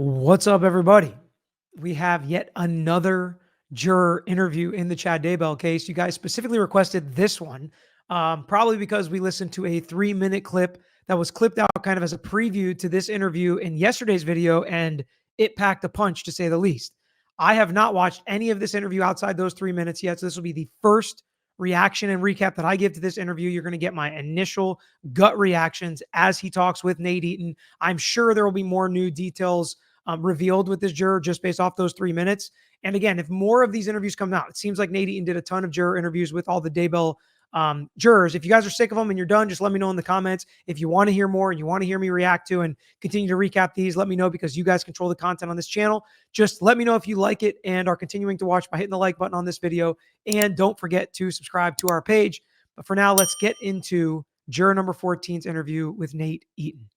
What's up, everybody? We have yet another juror interview in the Chad Daybell case. You guys specifically requested this one, probably because we listened to a 3-minute clip that was clipped out kind of as a preview to this interview in yesterday's video, and it packed a punch, to say the least. I have not watched any of this interview outside those 3 minutes yet, so this will be the first reaction and recap that I give to this interview. You're going to get my initial gut reactions as he talks with Nate Eaton. I'm sure there will be more new details revealed with this juror just based off those 3 minutes. And again, if more of these interviews come out, it seems like Nate Eaton did a ton of juror interviews with all the Daybell jurors. If you guys are sick of them and you're done, just let me know in the comments. If you want to hear more and you want to hear me react to and continue to recap these, let me know, because you guys control the content on this channel. Just let me know if you like it and are continuing to watch by hitting the like button on this video. And don't forget to subscribe to our page. But for now, let's get into juror number 14's interview with Nate Eaton.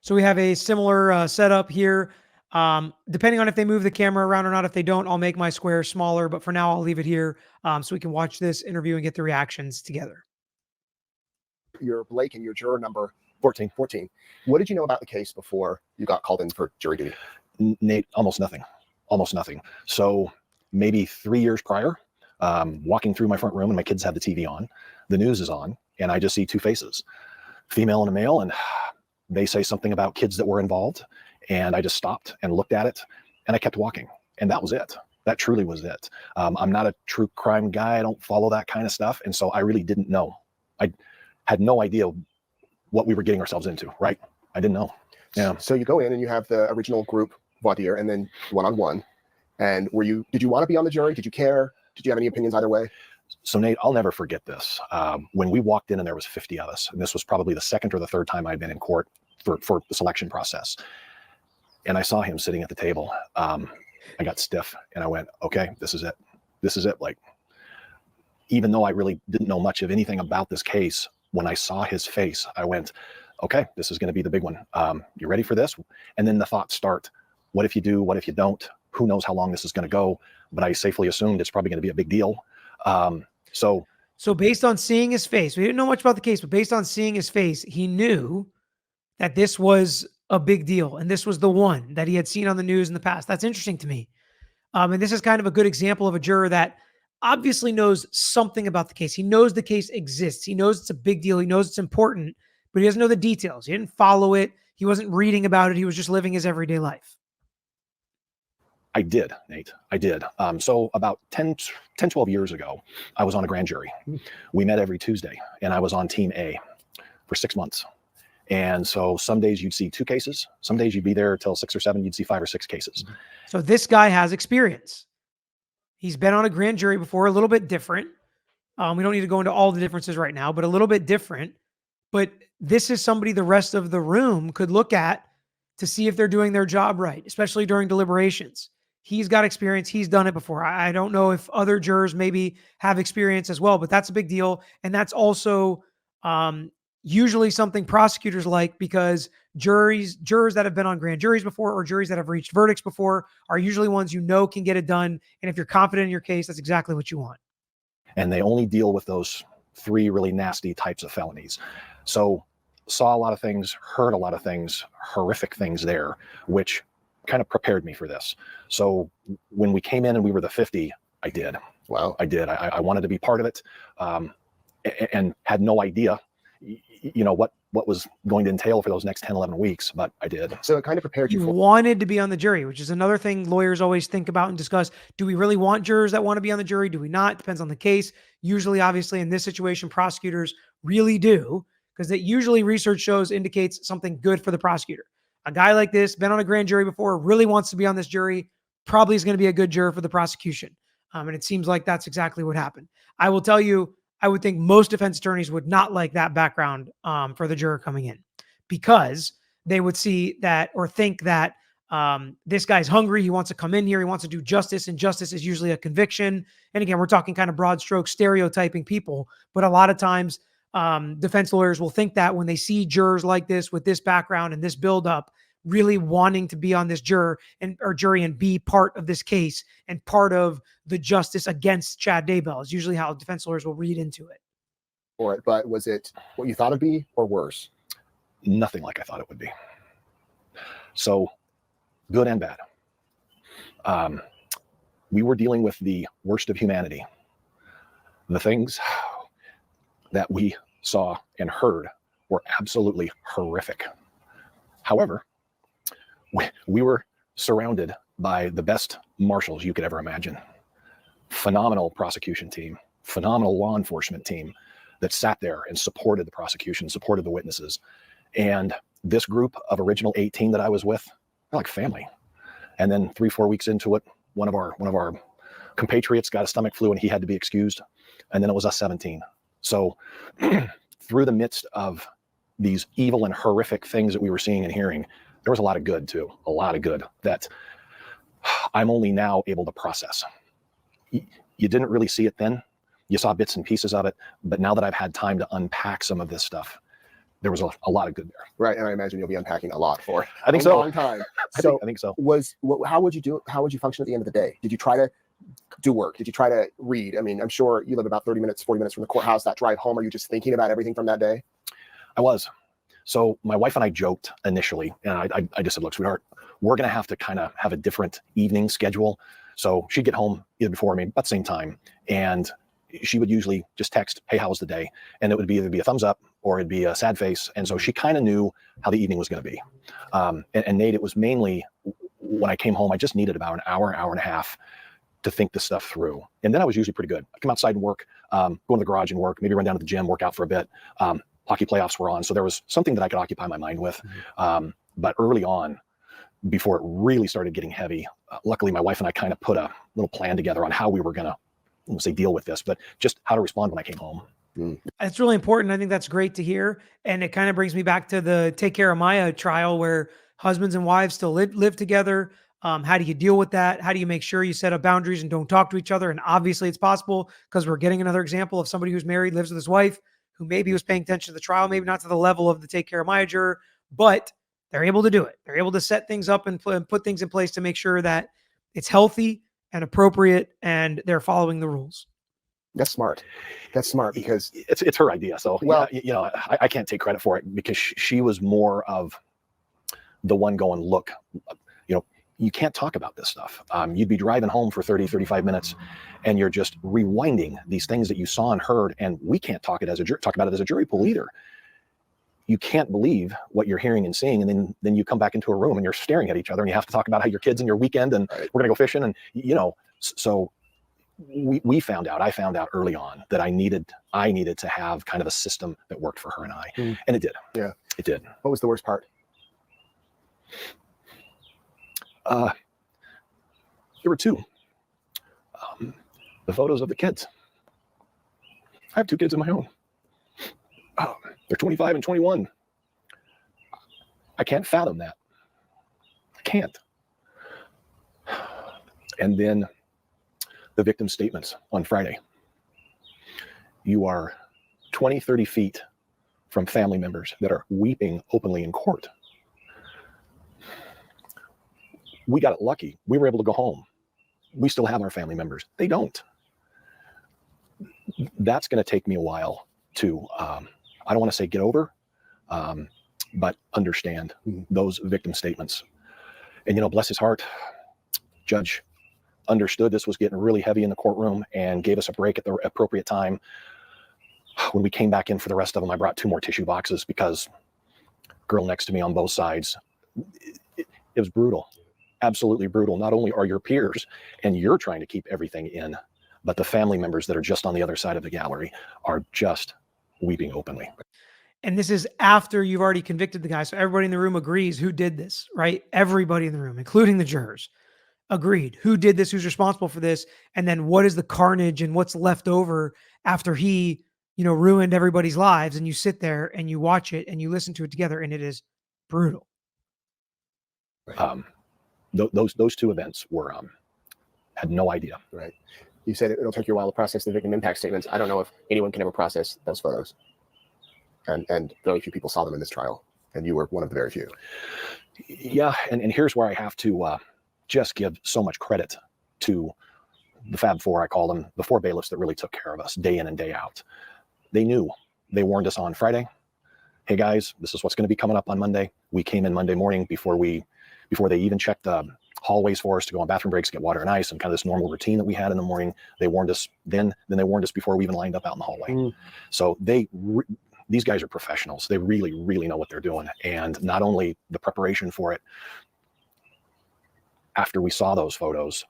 So we have a similar setup here. Depending on if they move the camera around or not, if they don't, I'll make my square smaller. But for now, I'll leave it here so we can watch this interview and get the reactions together. You're Blake and you're juror number 14. What did you know about the case before you got called in for jury duty? Nate, almost nothing. So maybe 3 years prior, walking through my front room and my kids have the TV on, the news is on, and I just see two faces, female and a male, and they say something about kids that were involved, and I just stopped and looked at it, and I kept walking, and that was it. That truly was it. I'm not a true crime guy. I don't follow that kind of stuff, and so I really didn't know. I had no idea what we were getting ourselves into, right? I didn't know. Yeah. So you go in and you have the original group voir dire and then one-on-one. And did you want to be on the jury? Did you care? Did you have any opinions either way? So Nate, I'll never forget this. When we walked in and there was 50 of us, and this was probably the second or the third time I'd been in court for the selection process. And I saw him sitting at the table. I got stiff and I went, okay, this is it. This is it. Like, even though I really didn't know much of anything about this case, when I saw his face, I went, okay, this is going to be the big one. You ready for this? And then the thoughts start. What if you do? What if you don't? Who knows how long this is going to go? But I safely assumed it's probably going to be a big deal. So based on seeing his face, we didn't know much about the case, but based on seeing his face, he knew that this was a big deal. And this was the one that he had seen on the news in the past. That's interesting to me. And this is kind of a good example of a juror that obviously knows something about the case. He knows the case exists. He knows it's a big deal. He knows it's important, but he doesn't know the details. He didn't follow it. He wasn't reading about it. He was just living his everyday life. I did, Nate. I did. So about 10, 12 years ago, I was on a grand jury. We met every Tuesday, and I was on Team A for 6 months. And so some days you'd see 2 cases. Some days you'd be there till 6 or 7. You'd see 5 or 6 cases. So this guy has experience. He's been on a grand jury before, a little bit different. We don't need to go into all the differences right now, but a little bit different. But this is somebody the rest of the room could look at to see if they're doing their job right, especially during deliberations. He's got experience. He's done it before. I don't know if other jurors maybe have experience as well, but that's a big deal. And that's also usually something prosecutors like, because jurors that have been on grand juries before or juries that have reached verdicts before are usually ones you know can get it done. And if you're confident in your case, that's exactly what you want. And they only deal with those 3 really nasty types of felonies. So saw a lot of things, heard a lot of things, horrific things there, which kind of prepared me for this. So when we came in and we were the 50, I did. Wow. I did. I wanted to be part of it, and had no idea, what was going to entail for those next 10, 11 weeks, but I did. So it kind of prepared you You for wanted to be on the jury, which is another thing lawyers always think about and discuss. Do we really want jurors that want to be on the jury? Do we not? Depends on the case. Usually, obviously, in this situation, prosecutors really do, because that usually research shows indicates something good for the prosecutor. A guy like this, been on a grand jury before, really wants to be on this jury, probably is going to be a good juror for the prosecution. And it seems like that's exactly what happened. I will tell you, I would think most defense attorneys would not like that background for the juror coming in, because they would see that or think that this guy's hungry. He wants to come in here. He wants to do justice, and justice is usually a conviction. And again, we're talking kind of broad stroke stereotyping people, but a lot of times defense lawyers will think that when they see jurors like this with this background and this buildup, really wanting to be on this jury and be part of this case and part of the justice against Chad Daybell is usually how defense lawyers will read into it. But was it what you thought it'd be or worse? Nothing like I thought it would be. So good and bad. We were dealing with the worst of humanity. The things that we saw and heard were absolutely horrific. However, we were surrounded by the best marshals you could ever imagine. Phenomenal prosecution team, phenomenal law enforcement team that sat there and supported the prosecution, supported the witnesses. And this group of original 18 that I was with, they're like family. And then 3-4 weeks into it, one of our compatriots got a stomach flu and he had to be excused. And then it was us 17. So through the midst of these evil and horrific things that we were seeing and hearing, there was a lot of good too, a lot of good that I'm only now able to process. You didn't really see it then. You saw bits and pieces of it, but now that I've had time to unpack some of this stuff, there was a lot of good there. Right, and I imagine you'll be unpacking a lot for I think a so. long time. I think so. How would you do? How would you function at the end of the day? Did you try to do work? Did you try to read? I mean, I'm sure you live about 30 minutes, 40 minutes from the courthouse. That drive home, are you just thinking about everything from that day? I was. So my wife and I joked initially, and I just said, look, sweetheart, we're going to have to kind of have a different evening schedule. So she'd get home either before me, about the same time, and she would usually just text, hey, how was the day? And it would either be a thumbs up or it'd be a sad face. And so she kind of knew how the evening was going to be. And Nate, it was mainly when I came home, I just needed about an hour and a half to think this stuff through. And then I was usually pretty good. I come outside and work, go in the garage and work, maybe run down to the gym, work out for a bit. Hockey playoffs were on. So there was something that I could occupy my mind with. But early on, before it really started getting heavy, luckily my wife and I kind of put a little plan together on how we were going to, say, deal with this, but just how to respond when I came home. It's really important. I think that's great to hear. And it kind of brings me back to the Take Care of Maya trial where husbands and wives still live together. How do you deal with that? How do you make sure you set up boundaries and don't talk to each other? And obviously it's possible because we're getting another example of somebody who's married, lives with his wife, who maybe was paying attention to the trial, maybe not to the level of the Take Care of Maya juror, but they're able to do it. They're able to set things up and put things in place to make sure that it's healthy and appropriate and they're following the rules. That's smart. That's smart because it's her idea. So, well, yeah, I can't take credit for it because she was more of the one going, look, you can't talk about this stuff. You'd be driving home for 30, 35 minutes and you're just rewinding these things that you saw and heard. And we can't talk about it as a jury pool either. You can't believe what you're hearing and seeing. And then you come back into a room and you're staring at each other and you have to talk about how your kids and your weekend and we're going to go fishing. And, so I found out early on that I needed to have kind of a system that worked for her and I. And it did. Yeah, it did. What was the worst part? There were two. The photos of the kids. I have two kids of my own. They're 25 and 21. I can't fathom that. I can't. And then the victim statements on Friday. You are 20, 30 feet from family members that are weeping openly in court. We got it lucky. We were able to go home. We still have our family members. They don't. That's going to take me a while to, I don't want to say get over, but understand those victim statements. And, bless his heart, Judge understood this was getting really heavy in the courtroom and gave us a break at the appropriate time. When we came back in for the rest of them, I brought 2 more tissue boxes because girl next to me on both sides, it was brutal. Absolutely brutal. Not only are your peers and you're trying to keep everything in, but the family members that are just on the other side of the gallery are just weeping openly. And this is after you've already convicted the guy. So everybody in the room agrees who did this, right? Everybody in the room, including the jurors, agreed who did this, who's responsible for this. And then what is the carnage and what's left over after he, ruined everybody's lives. And you sit there and you watch it and you listen to it together and it is brutal. Right. Those 2 events were, had no idea. Right. You said it'll take you a while to process the victim impact statements. I don't know if anyone can ever process those photos. And very few people saw them in this trial. And you were one of the very few. Yeah, and here's where I have to just give so much credit to the Fab Four, I call them, the four bailiffs that really took care of us day in and day out. They knew. They warned us on Friday, hey guys, this is what's going to be coming up on Monday. We came in Monday morning before they even checked the hallways for us to go on bathroom breaks, get water and ice, and kind of this normal routine that we had in the morning. They warned us then they warned us before we even lined up out in the hallway. So these guys are professionals. They really, really know what they're doing. And not only the preparation for it, after we saw those photos,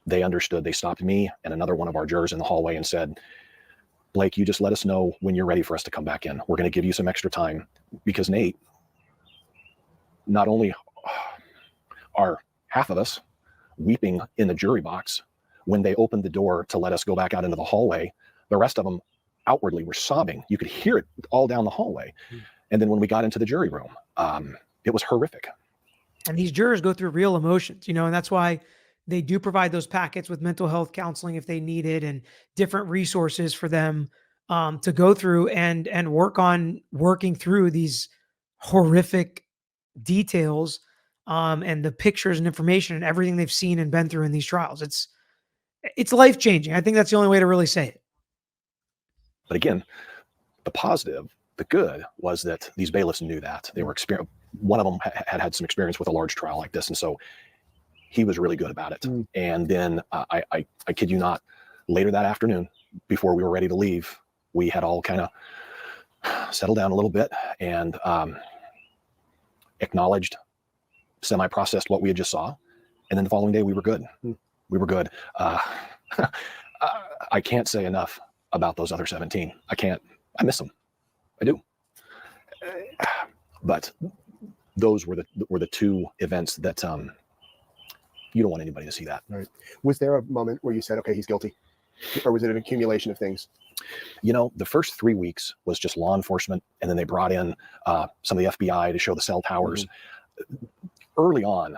they understood. They stopped me and another one of our jurors in the hallway and said, Blake, you just let us know when you're ready for us to come back in. We're going to give you some extra time, because Nate, not only are half of us weeping in the jury box when they opened the door to let us go back out into the hallway, the rest of them outwardly were sobbing. You could hear it all down the hallway. And then when we got into the jury room, it was horrific. And these jurors go through real emotions, and that's why they do provide those packets with mental health counseling if they need it, and different resources for them to go through and working through these horrific details and the pictures and information and everything they've seen and been through in these trials. It's life-changing. I think that's the only way to really say it. But again, the positive, the good, was that these bailiffs knew that. They were one of them had some experience with a large trial like this, and so he was really good about it. And then I kid you not, later that afternoon, before we were ready to leave, we had all kind of settled down a little bit and acknowledged, semi-processed what we had just saw. And then the following day, we were good. We were good. I can't say enough about those other 17. I can't. I miss them. I do. But those were the two events that you don't want anybody to see that. Right. Was there a moment where you said, okay, he's guilty? Or was it an accumulation of things? The first 3 weeks was just law enforcement, and then they brought in some of the FBI to show the cell towers. Early on,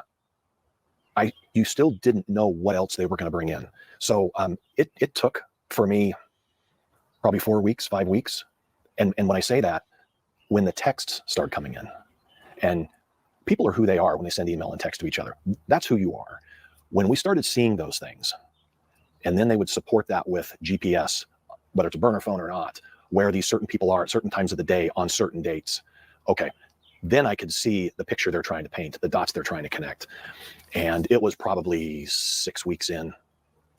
you still didn't know what else they were going to bring in. So it took, for me, probably 4 weeks, 5 weeks. And when I say that, when the texts started coming in, and people are who they are when they send email and text to each other. That's who you are. When we started seeing those things, and then they would support that with GPS, whether it's a burner phone or not, where these certain people are at certain times of the day on certain dates. Okay, then I could see the picture they're trying to paint, the dots they're trying to connect. And it was probably 6 weeks in,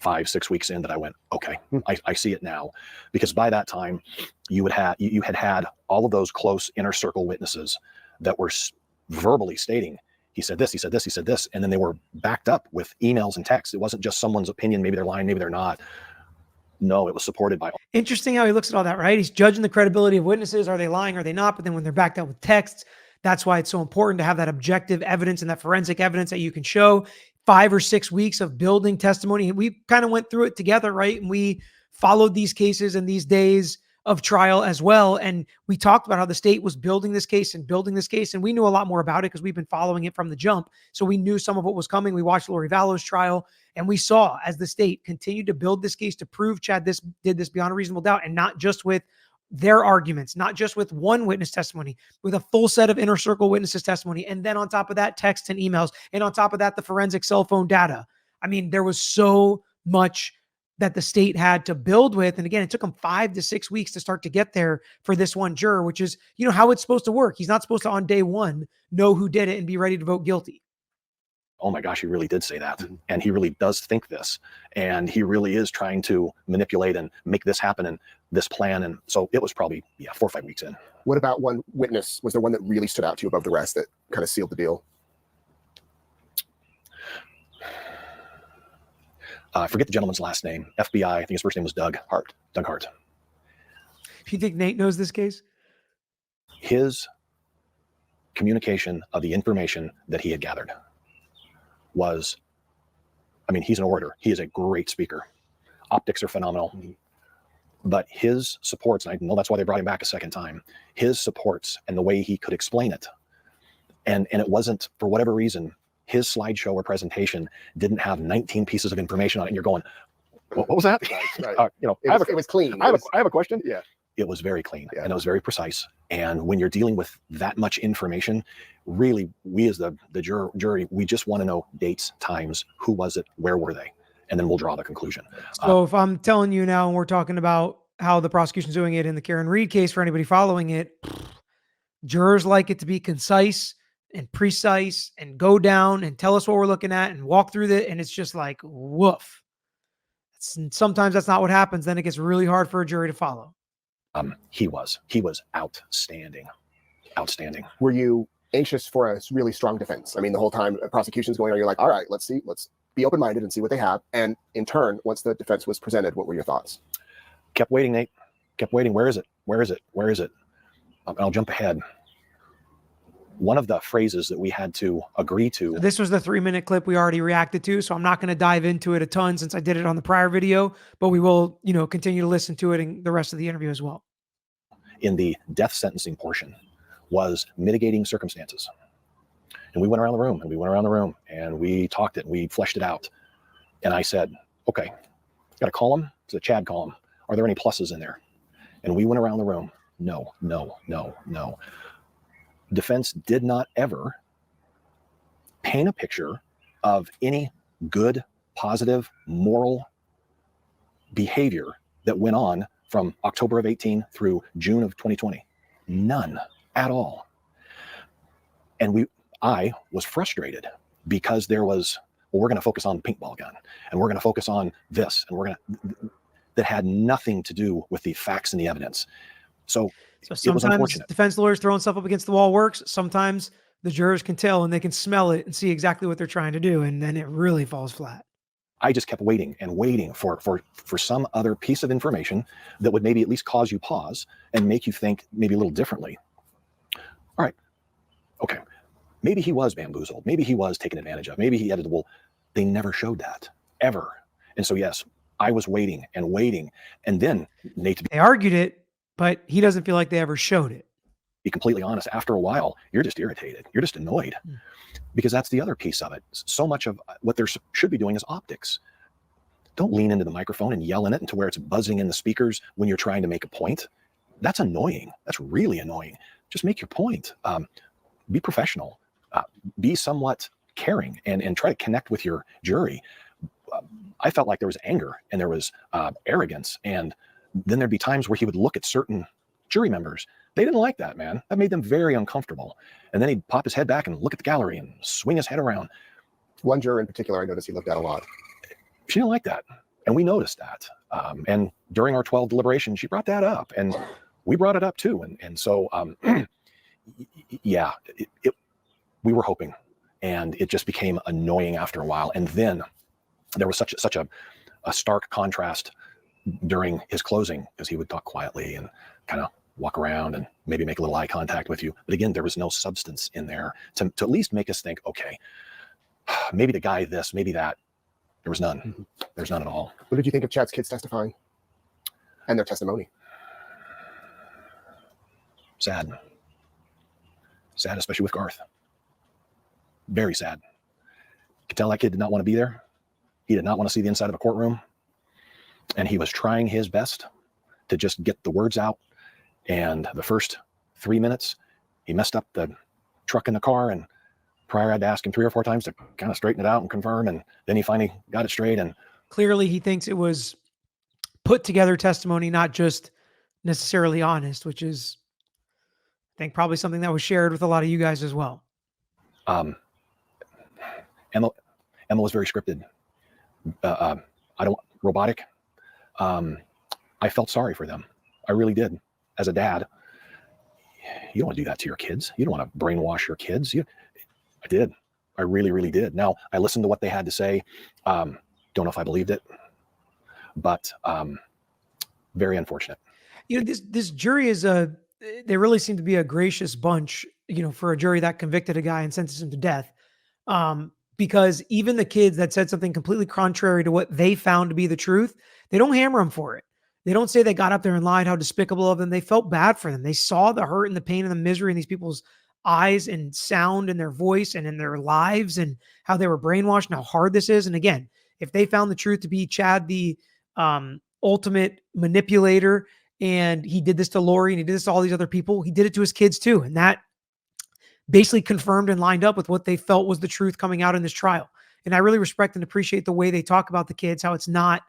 5-6 weeks in, that I went, okay, I see it now. Because by that time, you had had all of those close inner circle witnesses that were verbally stating, he said this, he said this, he said this, and then they were backed up with emails and texts. It wasn't just someone's opinion, maybe they're lying, maybe they're not. No, it was supported by. Interesting how he looks at all that, right? He's judging the credibility of witnesses. Are they lying? Are they not? But then when they're backed up with texts, that's why it's so important to have that objective evidence and that forensic evidence that you can show. 5 or 6 weeks of building testimony. We kind of went through it together, right? And we followed these cases and these days of trial as well. And we talked about how the state was building this case. And we knew a lot more about it because we've been following it from the jump. So we knew some of what was coming. We watched Lori Vallow's trial, and we saw as the state continued to build this case to prove Chad did this beyond a reasonable doubt, and not just with their arguments, not just with one witness testimony, with a full set of inner circle witnesses testimony. And then on top of that, texts and emails. And on top of that, the forensic cell phone data. I mean, there was so much that the state had to build with. And again, it took them 5 to 6 weeks to start to get there for this one juror, which is, how it's supposed to work. He's not supposed to, on day one, know who did it and be ready to vote guilty. Oh my gosh, he really did say that. And he really does think this. And he really is trying to manipulate and make this happen and this plan. And so it was probably 4 or 5 weeks in. What about one witness? Was there one that really stood out to you above the rest that kind of sealed the deal? I forget the gentleman's last name. FBI, I think his first name was Doug Hart. Doug Hart. Do you think Nate knows this case? His communication of the information that he had gathered was, he's an orator. He is a great speaker. Optics are phenomenal. But his supports, and I know that's why they brought him back a second time, his supports and the way he could explain it. And it wasn't, for whatever reason, his slideshow or presentation didn't have 19 pieces of information on it. And you're going, what was that? Right. It was clean. I have a question. Yeah. It was very clean Yeah. and it was very precise. And when you're dealing with that much information, really, we as the jury, we just want to know dates, times, who was it, where were they? And then we'll draw the conclusion. So if I'm telling you now, and we're talking about how the prosecution's doing it in the Karen Reed case for anybody following it, jurors like it to be concise and precise and go down and tell us what we're looking at and walk through it. And it's just like, woof. Sometimes that's not what happens. Then it gets really hard for a jury to follow. He was outstanding. Were you anxious for a really strong defense? I mean, the whole time the prosecution's going on, you're like, all right, let's be open-minded and see what they have. And in turn, once the defense was presented, what were your thoughts? Kept waiting, Nate. Kept waiting. Where is it? I'll jump ahead. One of the phrases that we had to agree to. So this was the 3-minute clip we already reacted to. So I'm not going to dive into it a ton since I did it on the prior video, but we will, continue to listen to it in the rest of the interview as well. In the death sentencing portion was mitigating circumstances. And we went around the room and we talked it and we fleshed it out. And I said, okay, got a column. It's a Chad column. Are there any pluses in there? And we went around the room. No. Defense did not ever paint a picture of any good, positive, moral behavior that went on from October of 18 through June of 2020. None at all. And I was frustrated because there was, well, we're going to focus on the paintball gun and we're going to focus on this and that had nothing to do with the facts and the evidence. So it was unfortunate. Defense lawyers throwing stuff up against the wall works. Sometimes the jurors can tell and they can smell it and see exactly what they're trying to do. And then it really falls flat. I just kept waiting for some other piece of information that would maybe at least cause you pause and make you think maybe a little differently. All right. Okay. Maybe he was bamboozled. Maybe he was taken advantage of. Maybe he had they never showed that ever. And so, yes, I was waiting. And then Nate, they argued it, but he doesn't feel like they ever showed it. Be completely honest, after a while, you're just irritated. You're just annoyed because that's the other piece of it. So much of what they should be doing is optics. Don't lean into the microphone and yell in it into where it's buzzing in the speakers when you're trying to make a point. That's annoying. That's really annoying. Just make your point. Be professional. Be somewhat caring and try to connect with your jury. I felt like there was anger and there was arrogance. And then there'd be times where he would look at certain jury members. They didn't like that, man. That made them very uncomfortable. And then he'd pop his head back and look at the gallery and swing his head around. One juror in particular, I noticed he looked at a lot. She didn't like that. And we noticed that. And during our 12 deliberation, she brought that up and we brought it up too. And so, yeah, we were hoping and it just became annoying after a while. And then there was such a stark contrast during his closing because he would talk quietly and kind of walk around and maybe make a little eye contact with you. But again, there was no substance in there to at least make us think, okay, maybe the guy this, maybe that. There was none. Mm-hmm. There's none at all. What did you think of Chad's kids testifying and their testimony? Sad, especially with Garth. Very sad. You could tell that kid did not want to be there. He did not want to see the inside of a courtroom. And he was trying his best to just get the words out. And the first 3 minutes, he messed up the truck in the car, and Pryor had to ask him 3 or 4 times to kind of straighten it out and confirm. And then he finally got it straight. And clearly he thinks it was put together testimony, not just necessarily honest, which is, I think, probably something that was shared with a lot of you guys as well. Emma was very scripted. Robotic. I felt sorry for them. I really did. As a dad, you don't want to do that to your kids. You don't want to brainwash your kids. I did. I really, really did. Now, I listened to what they had to say. Don't know if I believed it, but very unfortunate. This jury is they really seem to be a gracious bunch, for a jury that convicted a guy and sentenced him to death. Because even the kids that said something completely contrary to what they found to be the truth, they don't hammer them for it. They don't say they got up there and lied, how despicable of them. They felt bad for them. They saw the hurt and the pain and the misery in these people's eyes and sound and their voice and in their lives and how they were brainwashed and how hard this is. And again, if they found the truth to be Chad, the ultimate manipulator And he did this to Lori and he did this to all these other people. He did it to his kids too. And that basically confirmed and lined up with what they felt was the truth coming out in this trial. And I really respect and appreciate the way they talk about the kids, how it's not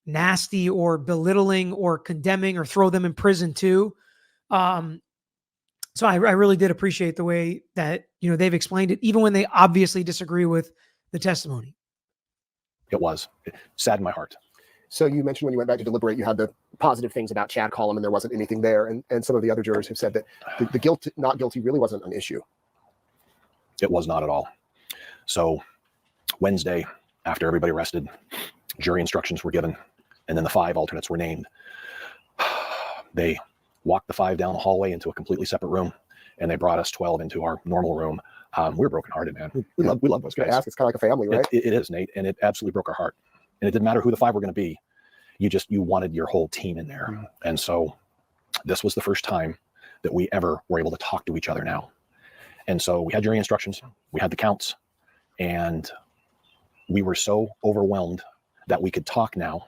nasty or belittling or condemning or throw them in prison too. So I really did appreciate the way that, they've explained it, even when they obviously disagree with the testimony. It saddened my heart. So you mentioned when you went back to deliberate, you had the positive things about Chad Column and there wasn't anything there. And some of the other jurors have said that the guilt, not guilty really wasn't an issue. It was not at all. So Wednesday, after everybody rested, jury instructions were given, and then the 5 alternates were named. They walked the 5 down the hallway into a completely separate room, and they brought us 12 into our normal room. We were brokenhearted, man. We love those guys. It's kind of like a family, right? It is, Nate, and it absolutely broke our heart. And it didn't matter who the 5 were going to be. You wanted your whole team in there. Mm-hmm. And so this was the first time that we ever were able to talk to each other now. And so we had jury instructions, we had the counts, and we were so overwhelmed that we could talk now.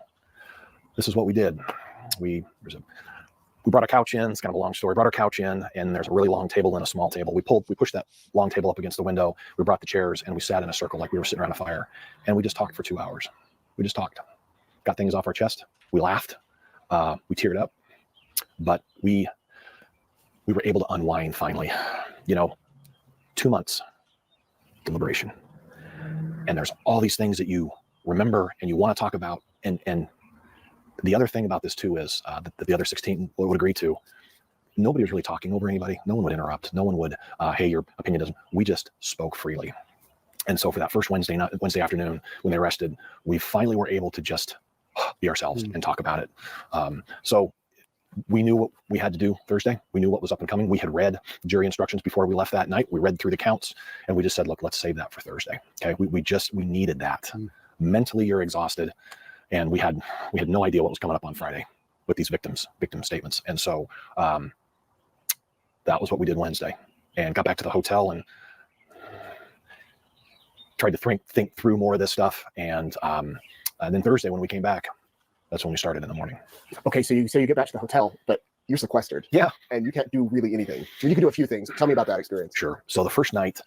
This is what we did. We brought a couch in. It's kind of a long story. Brought our couch in, and there's a really long table and a small table. We pushed that long table up against the window. We brought the chairs, and we sat in a circle like we were sitting around a fire. And we just talked for 2 hours. We just talked, got things off our chest. We laughed, we teared up, but we were able to unwind finally. 2 months deliberation, and there's all these things that you remember and you want to talk about. And the other thing about this too is that the other 16 would agree to. Nobody was really talking over anybody. No one would interrupt. No one would, hey, your opinion doesn't. We just spoke freely. And so for that first Wednesday afternoon, when they rested, we finally were able to just be ourselves and talk about it. So we knew what we had to do Thursday. We knew what was up and coming. We had read jury instructions before we left that night. We read through the counts, and we just said, look, let's save that for Thursday. Okay. We needed that. Mentally, you're exhausted. And we had no idea what was coming up on Friday with these victim statements. And so that was what we did Wednesday, and got back to the hotel and tried to think through more of this stuff. And then Thursday, when we came back, that's when we started in the morning. Okay, so you say you get back to the hotel, but you're sequestered. Yeah. And you can't do really anything. You can do a few things. Tell me about that experience. Sure. So the first night,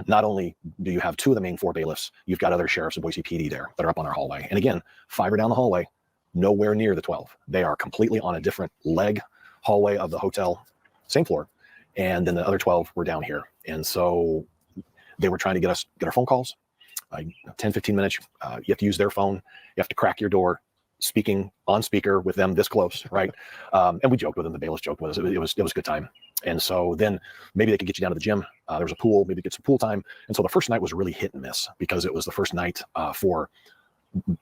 not only do you have 2 of the main 4 bailiffs, you've got other sheriffs of Boise PD there that are up on our hallway. And again, 5 are down the hallway, nowhere near the 12. They are completely on a different leg hallway of the hotel, same floor. And then the other 12 were down here. And so they were trying to get our phone calls. 10, 15 minutes, you have to use their phone. You have to crack your door, speaking on speaker with them this close, right? And we joked with them. The bailiffs joked with us. It was a good time. And so then maybe they could get you down to the gym. There was a pool, maybe get some pool time. And so the first night was really hit and miss, because it was the first night for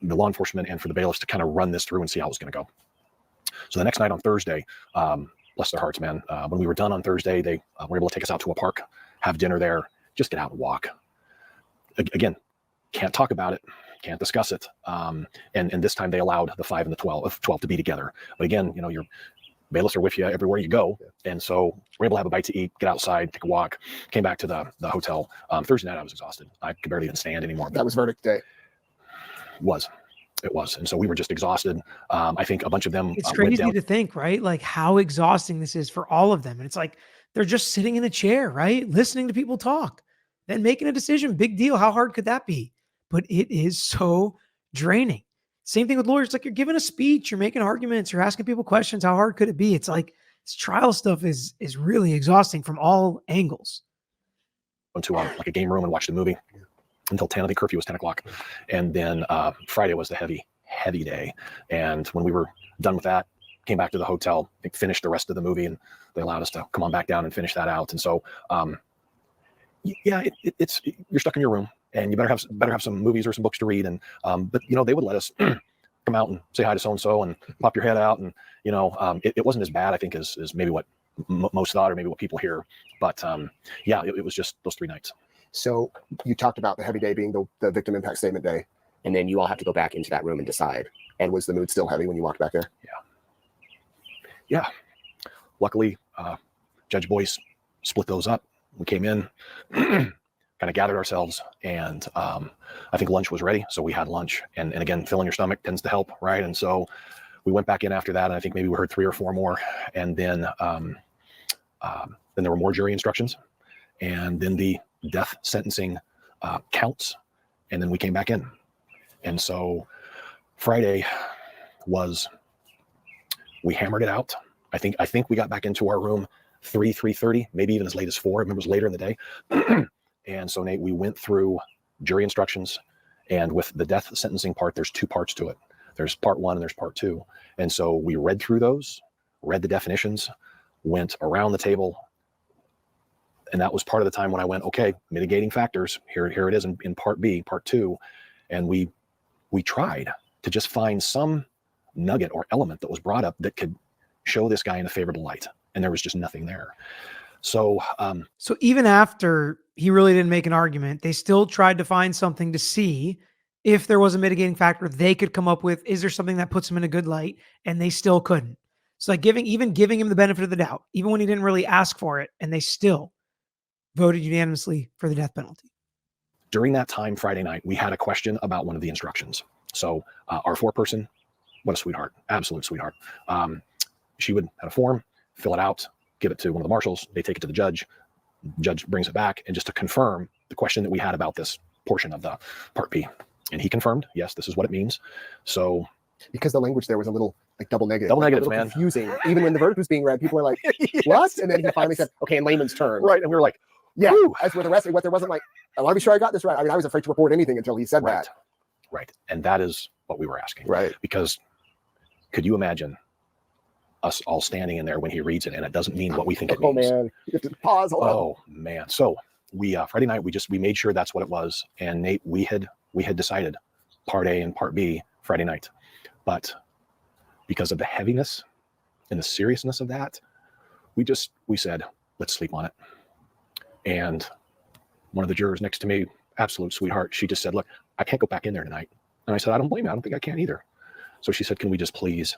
the law enforcement and for the bailiffs to kind of run this through and see how it was going to go. So the next night on Thursday, bless their hearts, man. When we were done on Thursday, they were able to take us out to a park, have dinner there, just get out and walk. Again, can't talk about it, can't discuss it. And this time they allowed the 5 and the 12 to be together. But again, your bailiffs are with you everywhere you go. And so we're able to have a bite to eat, get outside, take a walk, came back to the hotel. Thursday night, I was exhausted. I could barely even stand anymore. That was verdict day. It was. And so we were just exhausted. I think a bunch of them. It's crazy to think, right? Like how exhausting this is for all of them. And it's like, they're just sitting in a chair, right? Listening to people talk, then making a decision. Big deal. How hard could that be? But it is so draining. Same thing with lawyers. Like you're giving a speech, you're making arguments, you're asking people questions. How hard could it be? It's like this trial stuff is really exhausting from all angles. Went to like a game room and watched a movie until 10. I think curfew was 10 o'clock. And then Friday was the heavy day. And when we were done with that, came back to the hotel, I think finished the rest of the movie, and they allowed us to come on back down and finish that out. And so, it's you're stuck in your room, and you better have some movies or some books to read. And but they would let us come out and say hi to so and so and pop your head out, and it wasn't as bad, I think, as maybe what most thought, or maybe what people hear. But it was just those 3 nights. So you talked about the heavy day being the victim impact statement day, and then you all have to go back into that room and decide. And was the mood still heavy when you walked back there? Yeah. Luckily, Judge Boyce split those up. We came in, kind of gathered ourselves, and I think lunch was ready. So we had lunch, and again, filling your stomach tends to help, right? And so we went back in after that, and I think maybe we heard 3 or 4 more, and then there were more jury instructions, and then the death sentencing counts, and then we came back in. And so Friday we hammered it out. I think we got back into our room 3:30, maybe even as late as 4. I remember it was later in the day. And so, Nate, we went through jury instructions, and with the death sentencing part, there's 2 parts to it. There's part 1 and there's part 2. And so we read through those, read the definitions, went around the table. And that was part of the time when I went, okay, mitigating factors, here it is in part B, part 2. And we tried to just find some nugget or element that was brought up that could show this guy in a favorable light. And there was just nothing there. So even after he really didn't make an argument, they still tried to find something to see if there was a mitigating factor they could come up with. Is there something that puts him in a good light? And they still couldn't. So like giving him the benefit of the doubt, even when he didn't really ask for it, and they still voted unanimously for the death penalty. During that time, Friday night, we had a question about one of the instructions. So our foreperson, what a sweetheart, absolute sweetheart. She would have a form, fill it out, give it to one of the marshals. They take it to the judge. Judge brings it back, and just to confirm the question that we had about this portion of the Part B. And he confirmed, yes, this is what it means. So because the language there was a little like double negative. Double negatives, a little man. Confusing. Even when the verdict was being read, people were like, what? And then he finally said, okay, in layman's terms. Right. And we were like, yeah, whew. as with the rest, what there wasn't like, I want to be sure I got this right. I mean, I was afraid to report anything until he said right. that. Right. And that is what we were asking. Right. Because could you imagine us all standing in there when he reads it and it doesn't mean what we think it means? Oh man, you have to pause. Oh man. So we Friday night we made sure that's what it was. And Nate, we had decided Part A and Part B Friday night, but because of the heaviness and the seriousness of that, we said, let's sleep on it. And one of the jurors next to me, absolute sweetheart, she just said, look, I can't go back in there tonight. And I said, I don't blame you. I don't think I can either. So she said, can we just please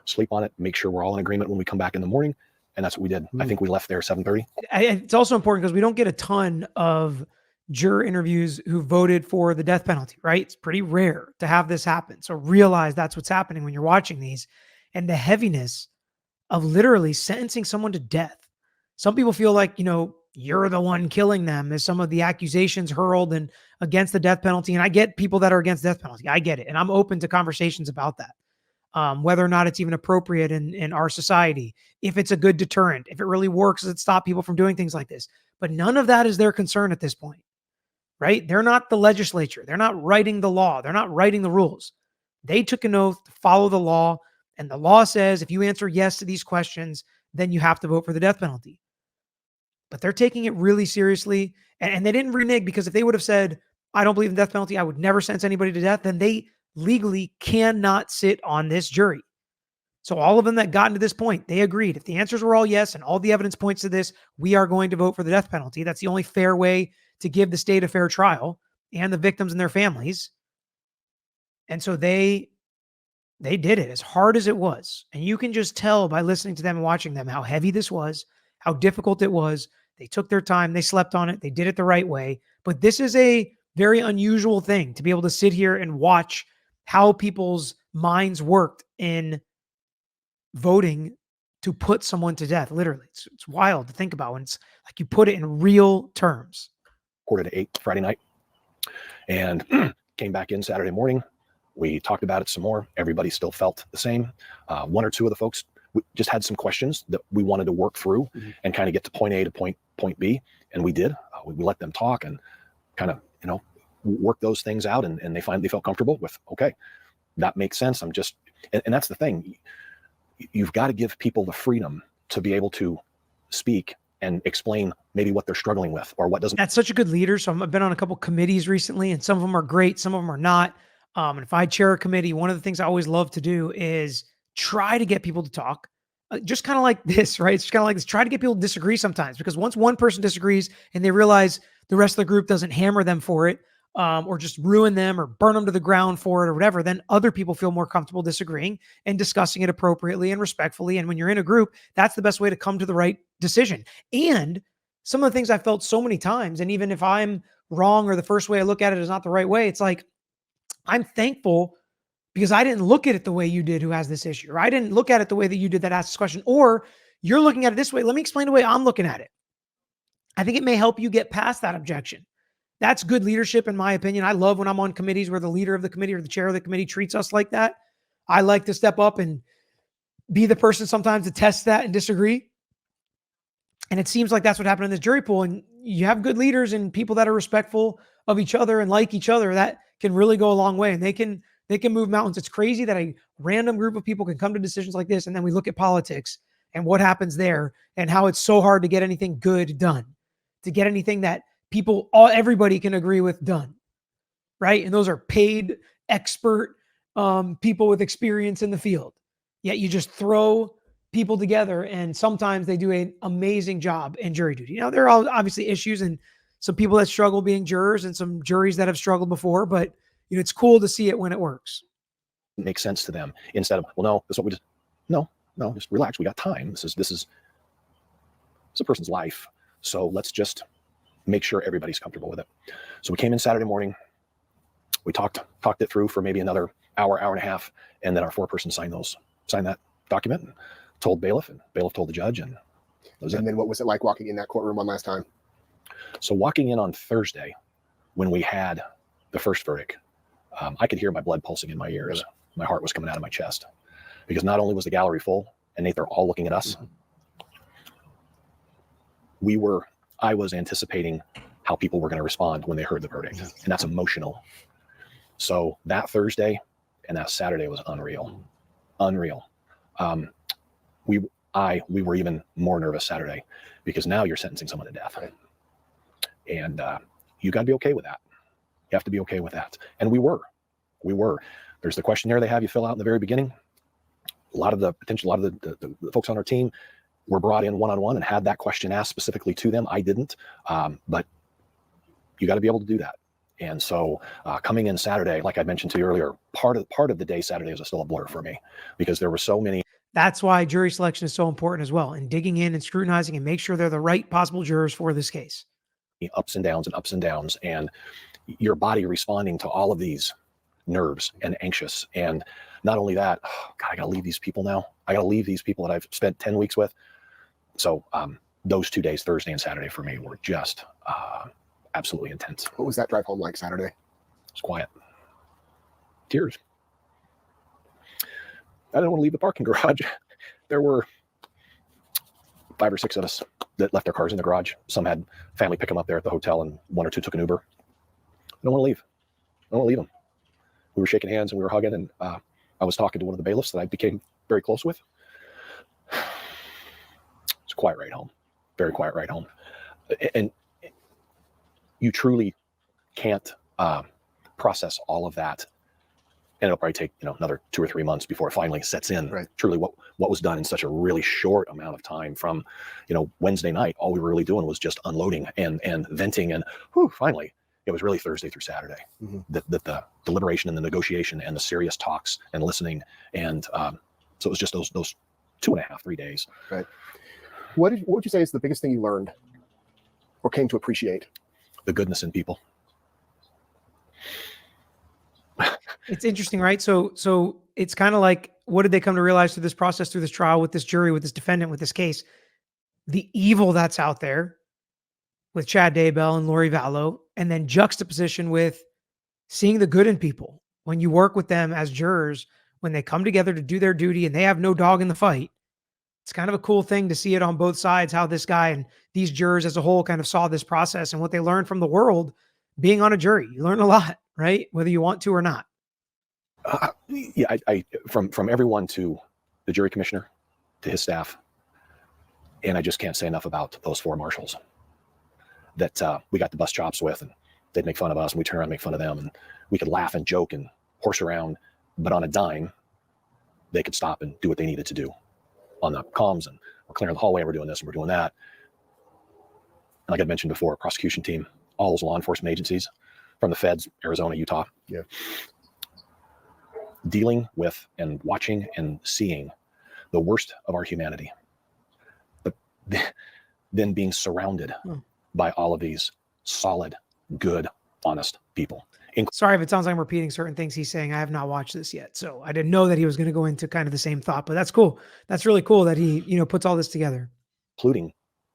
sleep on it, make sure we're all in agreement when we come back in the morning? And that's what we did. I think we left there 7:30. It's also important because we don't get a ton of juror interviews who voted for the death penalty, right? It's pretty rare to have this happen. So realize that's what's happening when you're watching these, and the heaviness of literally sentencing someone to death. Some people feel like, you're the one killing them, as some of the accusations hurled and against the death penalty. And I get people that are against death penalty. I get it. And I'm open to conversations about that. Whether or not it's even appropriate in our society, if it's a good deterrent, if it really works, does it stop people from doing things like this? But none of that is their concern at this point, right? They're not the legislature. They're not writing the law. They're not writing the rules. They took an oath to follow the law. And the law says, if you answer yes to these questions, then you have to vote for the death penalty. But they're taking it really seriously. And they didn't renege, because if they would have said, I don't believe in the death penalty, I would never sentence anybody to death, then they legally cannot sit on this jury. So all of them that got to this point, they agreed. If the answers were all yes and all the evidence points to this, we are going to vote for the death penalty. That's the only fair way to give the state a fair trial and the victims and their families. And so they did it as hard as it was. And you can just tell by listening to them and watching them how heavy this was, how difficult it was. They took their time. They slept on it. They did it the right way. But this is a very unusual thing to be able to sit here and watch how people's minds worked in voting to put someone to death. Literally, it's wild to think about when it's like you put it in real terms. 7:45 Friday night, and came back in Saturday morning. We talked about it some more. Everybody still felt the same. One or two of the folks just had some questions that we wanted to work through and kind of get to point A to point B, and we did. We let them talk and kind of work those things out, and they finally felt comfortable with, okay, that makes sense. And that's the thing. You've got to give people the freedom to be able to speak and explain maybe what they're struggling with or what doesn't. That's such a good leader. So I've been on a couple committees recently, and some of them are great, some of them are not. And if I chair a committee, one of the things I always love to do is try to get people to talk. Just kind of like this, right? It's just kind of like this. Try to get people to disagree sometimes, because once one person disagrees and they realize the rest of the group doesn't hammer them for it, or just ruin them or burn them to the ground for it or whatever, then other people feel more comfortable disagreeing and discussing it appropriately and respectfully. And when you're in a group, that's the best way to come to the right decision. And some of the things I felt so many times, and even if I'm wrong or the first way I look at it is not the right way, it's like, I'm thankful because I didn't look at it the way you did who has this issue, or I didn't look at it the way that you did that asked this question, or you're looking at it this way. Let me explain the way I'm looking at it. I think it may help you get past that objection. That's good leadership, in my opinion. I love when I'm on committees where the leader of the committee or the chair of the committee treats us like that. I like to step up and be the person sometimes to test that and disagree. And it seems like that's what happened in this jury pool. And you have good leaders and people that are respectful of each other and like each other, that can really go a long way. And they can move mountains. It's crazy that a random group of people can come to decisions like this. And then we look at politics and what happens there and how it's so hard to get anything good done, to get anything that everybody can agree with done. Right. And those are paid expert people with experience in the field. Yet you just throw people together, and sometimes they do an amazing job in jury duty. Now, there are obviously issues and some people that struggle being jurors and some juries that have struggled before, but it's cool to see it when it works. Makes sense to them, instead of, well, no, that's what we just, no, just relax. We got time. This is a person's life. So let's just make sure everybody's comfortable with it. So we came in Saturday morning. We talked it through for maybe another hour and a half. And then our foreperson signed that document and told bailiff, and bailiff told the judge. And then what was it like walking in that courtroom one last time? So walking in on Thursday, when we had the first verdict, I could hear my blood pulsing in my ears. My heart was coming out of my chest, because not only was the gallery full and they're all looking at us, I was anticipating how people were going to respond when they heard the verdict. And that's emotional. So that Thursday and that Saturday was unreal. We were even more nervous Saturday, because now you're sentencing someone to death. Right. And you got to be okay with that. You have to be okay with that. And we were. There's the questionnaire they have you fill out in the very beginning. A lot of the folks on our team were brought in one-on-one and had that question asked specifically to them. I didn't, but you got to be able to do that. And so coming in Saturday, like I mentioned to you earlier, part of the day Saturday was still a blur for me, because there were so many. That's why jury selection is so important as well, and digging in and scrutinizing and make sure they're the right possible jurors for this case. Ups and downs, and your body responding to all of these nerves and anxious. And not only that, God, I got to leave these people now. I got to leave these people that I've spent 10 weeks with. So those 2 days, Thursday and Saturday, for me were just absolutely intense. What was that drive home like Saturday? It was quiet. Tears. I didn't want to leave the parking garage. There were 5 or 6 of us that left their cars in the garage. Some had family pick them up there at the hotel, and 1 or 2 took an Uber. I don't want to leave. I don't want to leave them. We were shaking hands and we were hugging, and I was talking to one of the bailiffs that I became very close with. It's a quiet ride home. Very quiet ride home. And you truly can't process all of that. And it'll probably take another 2 or 3 months before it finally sets in. Right. Truly what was done in such a really short amount of time. From Wednesday night, all we were really doing was just unloading and venting, and finally it was really Thursday through Saturday that the deliberation and the negotiation and the serious talks and listening, and so it was just those 2.5, 3 days. Right. What would you say is the biggest thing you learned or came to appreciate? The goodness in people. It's interesting, right? So it's kind of like, what did they come to realize through this process, through this trial, with this jury, with this defendant, with this case? The evil that's out there with Chad Daybell and Lori Vallow, and then juxtaposition with seeing the good in people. When you work with them as jurors, when they come together to do their duty and they have no dog in the fight, it's kind of a cool thing to see it on both sides, how this guy and these jurors as a whole kind of saw this process and what they learned from the world being on a jury. You learn a lot, right? Whether you want to or not. Yeah, I from everyone, to the jury commissioner, to his staff, and I just can't say enough about those 4 marshals that we got the bust chops with, and they'd make fun of us, and we turn around and make fun of them, and we could laugh and joke and horse around, but on a dime, they could stop and do what they needed to do on the comms, and we're clearing the hallway, and we're doing this and we're doing that. And like I mentioned before, prosecution team, all those law enforcement agencies, from the feds, Arizona, Utah. Yeah. Dealing with and watching and seeing the worst of our humanity, but then being surrounded by all of these solid, good, honest people. Sorry if it sounds like I'm repeating certain things he's saying. I have not watched this yet, so I didn't know that he was going to go into kind of the same thought. But that's cool. That's really cool that he, puts all this together. Including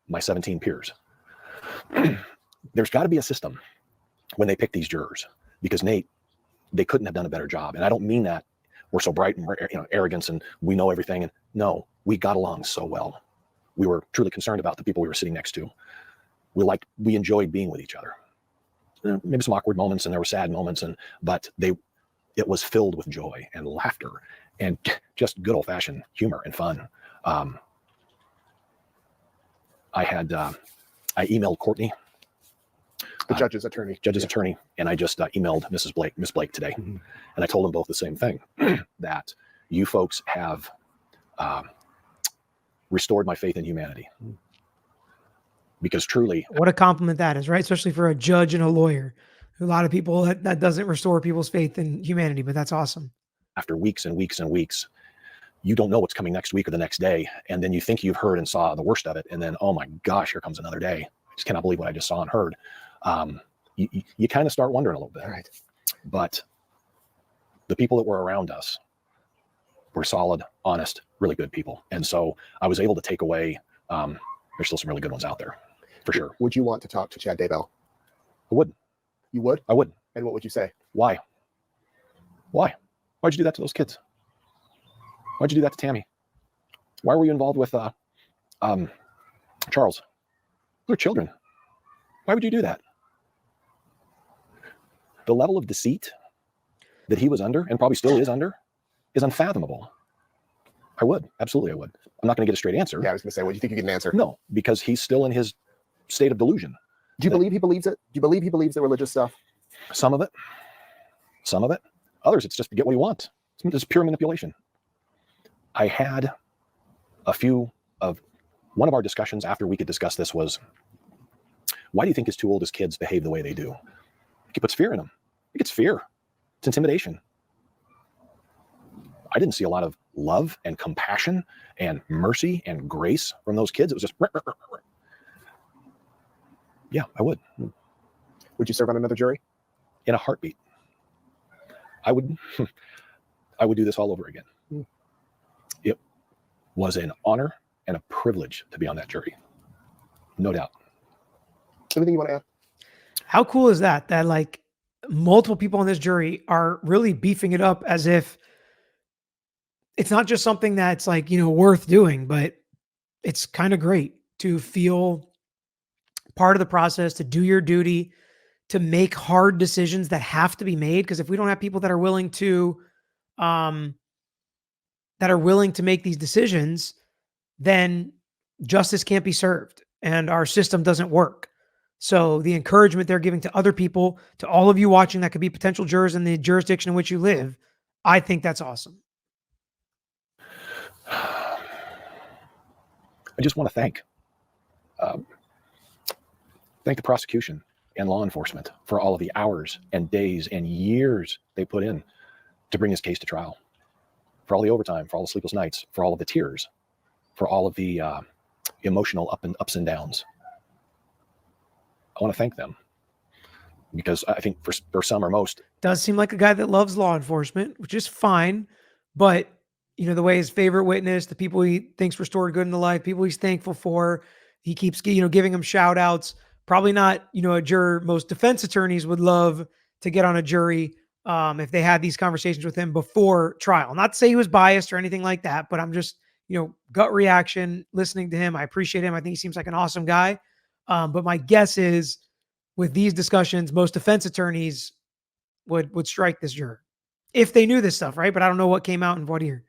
my 17 peers. There's got to be a system when they pick these jurors, because Nate, they couldn't have done a better job. And I don't mean that we're so bright and arrogance and we know everything. And no, we got along so well. We were truly concerned about the people we were sitting next to. We enjoyed being with each other. Maybe some awkward moments, and there were sad moments, but it was filled with joy and laughter and just good old-fashioned humor and fun. I emailed Courtney, the judge's attorney. Attorney, and I just emailed Miss Blake today, and I told them both the same thing, that you folks have restored my faith in humanity. Because truly, what a compliment that is, right? Especially for a judge and a lawyer. A lot of people, that doesn't restore people's faith in humanity, but that's awesome. After weeks and weeks and weeks, you don't know what's coming next week or the next day. And then you think you've heard and saw the worst of it. And then, oh my gosh, here comes another day. I just cannot believe what I just saw and heard. You kind of start wondering a little bit. Right. But the people that were around us were solid, honest, really good people. And so I was able to take away, there's still some really good ones out there. For sure. Would you want to talk to Chad Daybell? I wouldn't. You would? I wouldn't. And what would you say? Why? Why'd you do that to those kids? Why'd you do that to Tammy? Why were you involved with Charles? They're children. Why would you do that? The level of deceit that he was under, and probably still is under, is unfathomable. I would. Absolutely, I would. I'm not going to get a straight answer. Yeah, I was going to say, what do you think you get an answer? No, because he's still in his state of delusion. Do you believe he believes it? Do you believe he believes the religious stuff? Some of it. Others, it's just to get what he wants. It's just pure manipulation. I had one of our discussions after we could discuss this was, why do you think his two oldest kids behave the way they do? He puts fear in them. It's fear. It's intimidation. I didn't see a lot of love and compassion and mercy and grace from those kids. It was just, yeah, I would. Would you serve on another jury? In a heartbeat. I would do this all over again. It was an honor and a privilege to be on that jury. No doubt. Anything you want to add? How cool is that? That like multiple people on this jury are really beefing it up as if it's not just something that's like, worth doing, but it's kind of great to feel part of the process, to do your duty, to make hard decisions that have to be made. Because if we don't have people that are willing to make these decisions, then justice can't be served and our system doesn't work. So the encouragement they're giving to other people, to all of you watching that could be potential jurors in the jurisdiction in which you live, I think that's awesome. I just want to thank the prosecution and law enforcement for all of the hours and days and years they put in to bring this case to trial, for all the overtime, for all the sleepless nights, for all of the tears, for all of the emotional ups and downs. I want to thank them, because I think for some or most, does seem like a guy that loves law enforcement, which is fine, but the way his favorite witness, the people he thinks restored good in the life, people he's thankful for, he keeps giving them shout outs. Probably not a juror most defense attorneys would love to get on a jury if they had these conversations with him before trial. Not to say he was biased or anything like that, but I'm just gut reaction listening to him. I appreciate him. I think he seems like an awesome guy. But my guess is with these discussions, most defense attorneys would strike this juror if they knew this stuff, right? But I don't know what came out in what ear.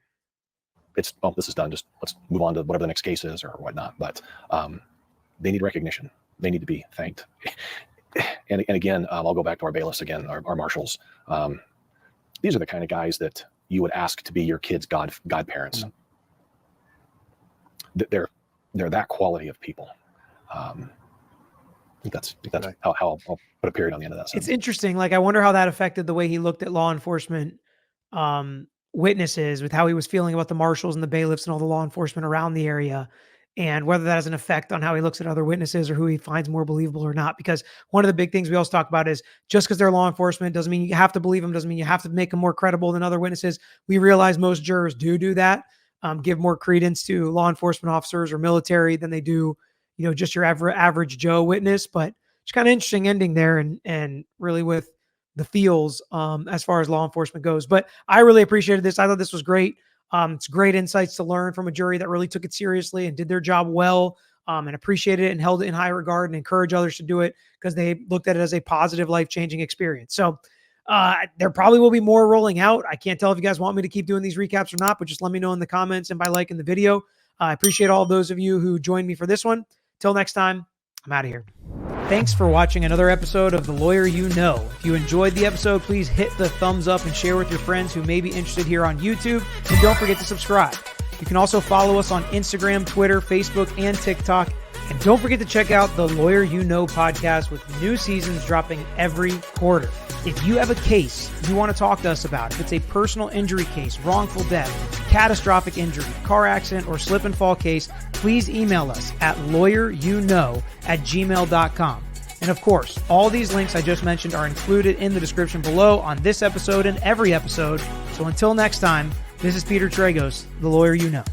This is done. Just let's move on to whatever the next case is or whatnot. But they need recognition. They need to be thanked. And again, I'll go back to our bailiffs again, our marshals. These are the kind of guys that you would ask to be your kids' godparents. Mm-hmm. They're that quality of people. I think that's right. how I'll put a period on the end of that sentence. It's interesting. Like, I wonder how that affected the way he looked at law enforcement witnesses, with how he was feeling about the marshals and the bailiffs and all the law enforcement around the area. and whether that has an effect on how he looks at other witnesses or who he finds more believable or not. Because one of the big things we also talk about is just because they're law enforcement doesn't mean you have to believe them, doesn't mean you have to make them more credible than other witnesses. We realize most jurors do that, give more credence to law enforcement officers or military than they do, just your average Joe witness. But it's kind of interesting ending there and really with the feels as far as law enforcement goes. But I really appreciated this. I thought this was great. It's great insights to learn from a jury that really took it seriously and did their job well, and appreciated it and held it in high regard and encourage others to do it because they looked at it as a positive, life-changing experience. So there probably will be more rolling out. I can't tell if you guys want me to keep doing these recaps or not, but just let me know in the comments and by liking the video. I appreciate all of those of you who joined me for this one. Till next time, I'm out of here. Thanks for watching another episode of The Lawyer You Know. If you enjoyed the episode, please hit the thumbs up and share with your friends who may be interested here on YouTube. And don't forget to subscribe. You can also follow us on Instagram, Twitter, Facebook, and TikTok. And don't forget to check out the Lawyer You Know podcast with new seasons dropping every quarter. If you have a case you want to talk to us about, if it's a personal injury case, wrongful death, catastrophic injury, car accident, or slip and fall case, please email us at lawyeryouknow@gmail.com. And of course, all these links I just mentioned are included in the description below on this episode and every episode. So until next time, this is Peter Tragos, The Lawyer You Know.